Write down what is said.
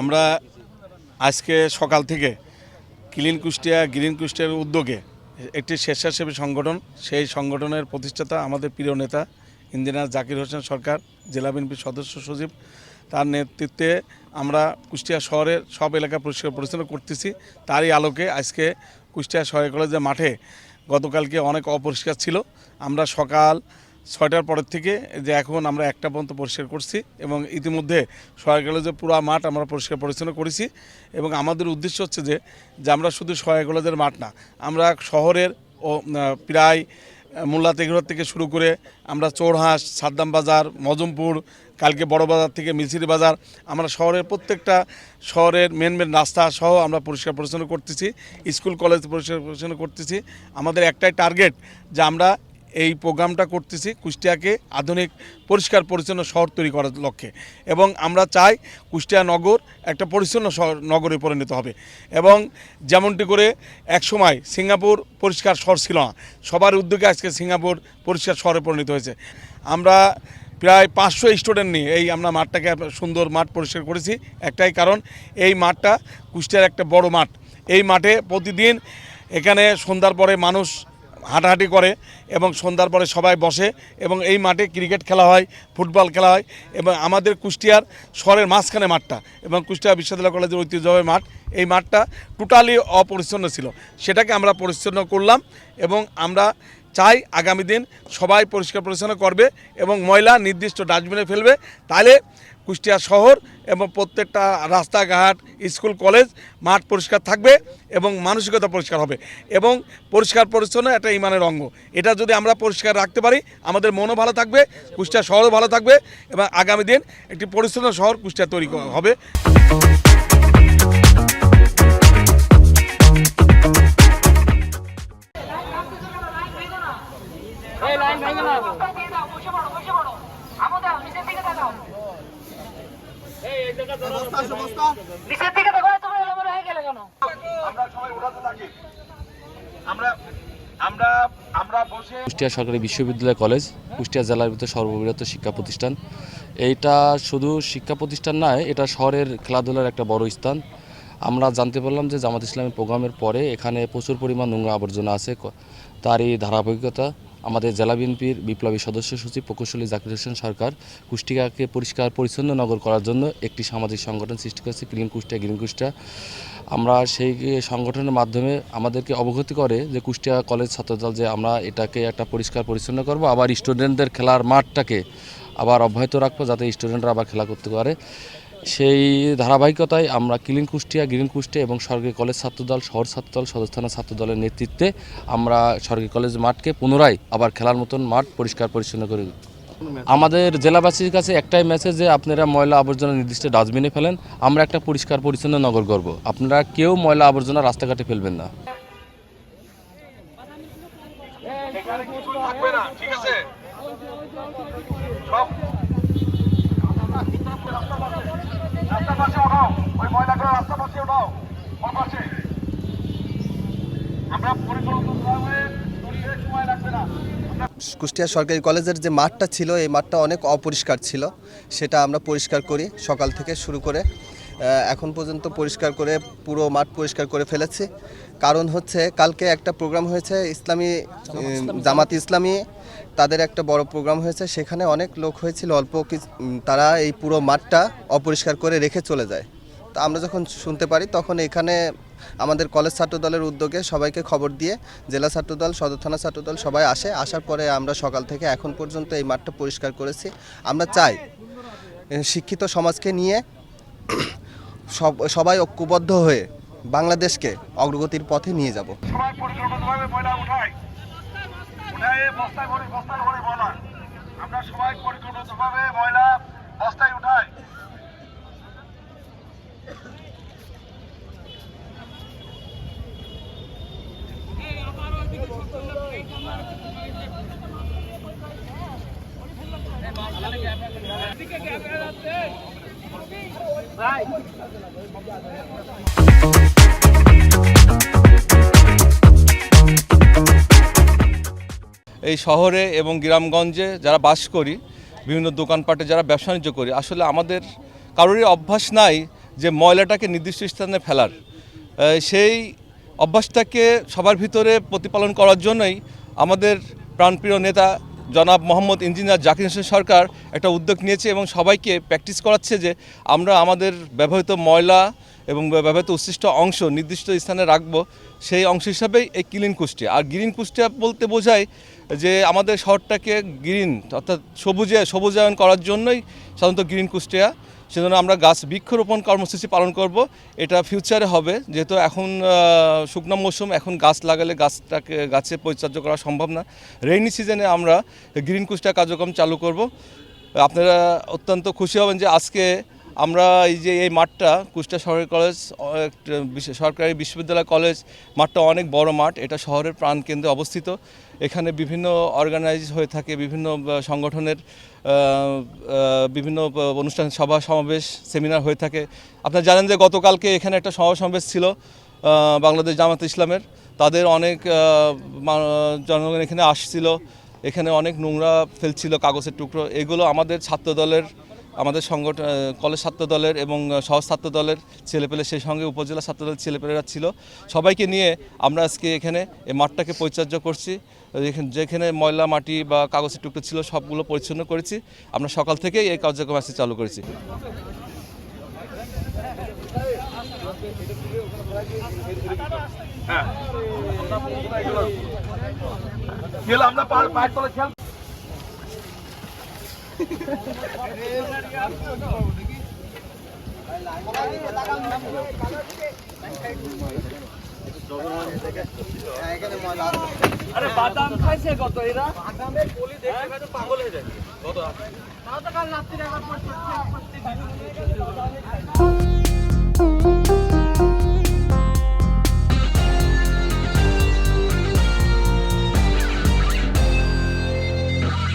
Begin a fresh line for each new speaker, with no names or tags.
আমরা আজকে সকাল থেকে ক্লিন কুষ্টিয়া গ্রিন কুষ্টিয়ার উদ্যোগে একটি স্বেচ্ছাসেবী সংগঠন, সেই সংগঠনের প্রতিষ্ঠাতা আমাদের প্রিয় নেতা ইঞ্জিনিয়ার জাকির হোসেন সরকার, জেলা বিএনপির সদস্য সচিব, তার নেতৃত্বে আমরা কুষ্টিয়া শহরের সব এলাকা পরিষ্কার পরিচ্ছন্ন করতেছি। তারই আলোকে আজকে কুষ্টিয়া সরকারি কলেজের মাঠে গতকালকে অনেক অপরিষ্কার ছিল। আমরা সকাল 6টার পরের থেকে যে এখন আমরা 1টা পর্যন্ত পরিষ্কার করছি এবং ইতিমধ্যে সরকারি কলেজের পুরো মাঠ আমরা পরিষ্কার পরিচ্ছন্ন করেছি। এবং আমাদের উদ্দেশ্য হচ্ছে যে আমরা শুধু সরকারি কলেজের মাঠ না, আমরা শহরের প্রায় মোল্লা তেঘরা থেকে শুরু করে আমরা চোরহাঁস, সাদ্দাম বাজার, মজমপুর, কালকে বড় বাজার থেকে মিছিরি বাজার, আমরা শহরের প্রত্যেকটা শহরের মেন রাস্তা সহ আমরা পরিষ্কার পরিচ্ছন্ন করতেছি। স্কুল কলেজ পরিষ্কার পরিচ্ছন্ন করতেছি। আমাদের একটাই টার্গেট যে আমরা এই প্রোগ্রামটা করতেছি কুষ্টিয়াকে আধুনিক পরিষ্কার পরিচ্ছন্ন শহর তৈরি করার লক্ষ্যে, এবং আমরা চাই কুষ্টিয়া নগর একটা পরিচ্ছন্ন শহর নগরে পরিণত হবে। এবং যেমনটি করে একসময় সিঙ্গাপুর পরিষ্কার শহর ছিল না, সবার উদ্যোগে আজকে সিঙ্গাপুর পরিষ্কার শহরে পরিণত হয়েছে। আমরা প্রায় 500 স্টুডেন্ট নিয়ে এই আমরা মাঠটাকে সুন্দর মাঠ পরিষ্কার করেছি। একটাই কারণ, এই মাঠটা কুষ্টিয়ার একটা বড় মাঠ। এই মাঠে প্রতিদিন এখানে সন্ধ্যার পরে মানুষ হাঁটাহাঁটি করে এবং সন্ধ্যার পরে সবাই বসে, এবং এই মাঠে ক্রিকেট খেলা হয়, ফুটবল খেলা হয়। এবং আমাদের কুষ্টিয়ার শহরের মাঝখানে মাঠটা এবং কুষ্টিয়া বিশ্ববিদ্যালয় কলেজের ঐতিহ্যবাহী মাঠ, এই মাঠটা টোটালি অপরিচ্ছন্ন ছিল, সেটাকে আমরা পরিচ্ছন্ন করলাম। এবং আমরা চাই আগামী দিন সবাই পরিষ্কার পরিচ্ছন্ন করবে এবং ময়লা নির্দিষ্ট ডাস্টবিনে ফেলবে, তাহলে কুষ্টিয়া শহর এবং প্রত্যেকটা রাস্তাঘাট, স্কুল, কলেজ, মাঠ পরিষ্কার থাকবে এবং মানসিকতা পরিষ্কার হবে। এবং পরিষ্কার পরিচ্ছন্ন একটা ইমানের অঙ্গ, এটা যদি আমরা পরিষ্কার রাখতে পারি আমাদের মনও ভালো থাকবে, কুষ্টিয়া শহরও ভালো থাকবে এবং আগামী দিন একটি পরিচ্ছন্ন শহর কুষ্টিয়া তৈরি হবে।
কুষ্টিয়া সরকারি বিশ্ববিদ্যালয় কলেজ কুষ্টিয়া জেলার ভিতরে সর্ববৃহৎ শিক্ষা প্রতিষ্ঠান। এইটা শুধু শিক্ষা প্রতিষ্ঠান নয়, এটা শহরের খেলাধুলার একটা বড় স্থান। আমরা জানতে পারলাম যে জামাত ইসলামী প্রোগ্রামের পরে এখানে প্রচুর পরিমাণ নোংরা আবর্জনা আছে। তারই ধারাবাহিকতা আমাদের জেলা বিএনপির বিপ্লবী সদস্য সচিব প্রকৌশলী জাকির হোসেন সরকার কুষ্টিয়াকে পরিষ্কার পরিচ্ছন্ন নগর করার জন্য একটি সামাজিক সংগঠন সৃষ্টি করেছে, ক্লিন কুষ্টিয়া গ্রিন কুষ্টিয়া। আমরা সেই সংগঠনের মাধ্যমে আমাদেরকে অবগতি করে যে কুষ্টিয়া কলেজ ছাত্রদল যে আমরা এটাকে একটা পরিষ্কার পরিচ্ছন্ন করব, আবার স্টুডেন্টদের খেলার মাঠটাকে আবার অব্যাহত রাখবো যাতে স্টুডেন্টরা আবার খেলা করতে পারে। সেই ধারাবাহিকতায় আমরা ক্লিন কুষ্টিয়া গ্রিন কুষ্টিয়া এবং সরকারি কলেজ ছাত্রদল, শহর ছাত্রদল, সদর থানা ছাত্রদলের নেতৃত্বে আমরা সরকারি কলেজ মাঠকে পুনরায় আবার খেলার মতন মাঠ পরিষ্কার পরিচ্ছন্ন করে। আমাদের জেলাবাসীর কাছে একটাই মেসেজ যে আপনারা ময়লা আবর্জনা নির্দিষ্ট ডাস্টবিনে ফেলেন, আমরা একটা পরিষ্কার পরিচ্ছন্ন নগর করব। আপনারা কেউ ময়লা আবর্জনা রাস্তাঘাটে ফেলবেন না।
কুষ্টিয়া সরকারি কলেজের যে মাঠটা ছিল, এই মাঠটা অনেক অপরিষ্কার ছিল, সেটা আমরা পরিষ্কার করি সকাল থেকে শুরু করে এখন পর্যন্ত পরিষ্কার করে পুরো মাঠ পরিষ্কার করে ফেলেছি। কারণ হচ্ছে কালকে একটা প্রোগ্রাম হয়েছে, জামাত ইসলামী তাদের একটা বড় প্রোগ্রাম হয়েছে, সেখানে অনেক লোক হয়েছিল, তারা এই পুরো মাঠটা অপরিষ্কার করে রেখে চলে যায়। তো আমরা যখন শুনতে পারি তখন এখানে আমাদের কলেজ ছাত্রদলের উদ্যোগে সবাইকে খবর দিয়ে জেলা ছাত্রদল, সদর থানা ছাত্রদল সবাই আসার পরে আমরা সকাল থেকে এখন পর্যন্ত এই মাঠটা পরিষ্কার করেছি। আমরা চাই শিক্ষিত সমাজকে নিয়ে সবাই ঐক্যবদ্ধ হয়ে বাংলাদেশকে অগ্রগতির পথে নিয়ে যাব। আমরা সবাই পরিকল্পিতভাবে ময়লা বস্তায় উঠাই।
এই শহরে এবং গ্রামগঞ্জে যারা বাস করি, বিভিন্ন দোকানপাটে যারা ব্যবসা বাণিজ্য করি, আসলে আমাদের কারোরই অভ্যাস নাই যে ময়লাটাকে নির্দিষ্ট স্থানে ফেলার সেই অভ্যাসটাকে সবার ভিতরে প্রতিপালন করার জন্যই আমাদের প্রাণপ্রিয় নেতা জনাব মোহাম্মদ ইঞ্জিনিয়ার জাকির হোসেন সরকার একটা উদ্যোগ নিয়েছে এবং সবাইকে প্র্যাকটিস করাচ্ছে যে আমরা আমাদের ব্যবহৃত ময়লা এবং ব্যবহৃত উচ্ছিষ্ট অংশ নির্দিষ্ট স্থানে রাখব। সেই অংশ হিসাবেই এই ক্লিন কুষ্টিয়া। আর গ্রিন কুষ্টিয়া বলতে বোঝায় যে আমাদের শহরটাকে গ্রিন অর্থাৎ সবুজায়ন করার জন্যই সাধারণত গ্রিন কুষ্টিয়া। সেজন্য আমরা বৃক্ষরোপণ কর্মসূচি পালন করব। এটা ফিউচারে হবে, যেহেতু এখন শুকনো মৌসুম, এখন গাছ লাগালে গাছের পরিচর্যা করা সম্ভব না। রেইনি সিজনে আমরা গ্রিন কুষ্টিয়া কার্যক্রম চালু করব। আপনারা অত্যন্ত খুশি হবেন যে আজকে আমরা এই মাঠটা কুষ্টিয়া সরকারি বিশ্ববিদ্যালয় কলেজ মাঠটা অনেক বড় মাঠ। এটা শহরের প্রাণকেন্দ্রে অবস্থিত। এখানে বিভিন্ন অর্গানাইজ হয়ে থাকে, বিভিন্ন সংগঠনের বিভিন্ন অনুষ্ঠান, সভা সমাবেশ, সেমিনার হয়ে থাকে। আপনারা জানেন যে গতকালকে এখানে একটা সভা সমাবেশ ছিল বাংলাদেশ জামাত ইসলামের। তাদের অনেক জনগণ এখানে আসছিল। এখানে অনেক নোংরা ফেলছিল, কাগজের টুকরো। এগুলো আমাদের সংগঠন কলেজ ছাত্র দলের এবং সহ ছাত্র দলের ছেলেপেলে, সেই সঙ্গে উপজেলা ছাত্র দলের ছেলেপেলেরা ছিল। সবাইকে নিয়ে আমরা আজকে এখানে এই মাঠটাকে পরিচর্যা করছি। যেখানে ময়লা মাটি বা কাগজের টুকরো ছিল সবগুলো পরিচ্ছন্ন করেছি। আমরা সকাল থেকেই এই কার্যক্রম আজকে চালু করেছি।
আরে বাদাম খাইছে কত এরা? বাদামের কলি দেখে পাগল হয়ে যায়। কত? কাল রাত্রে একবার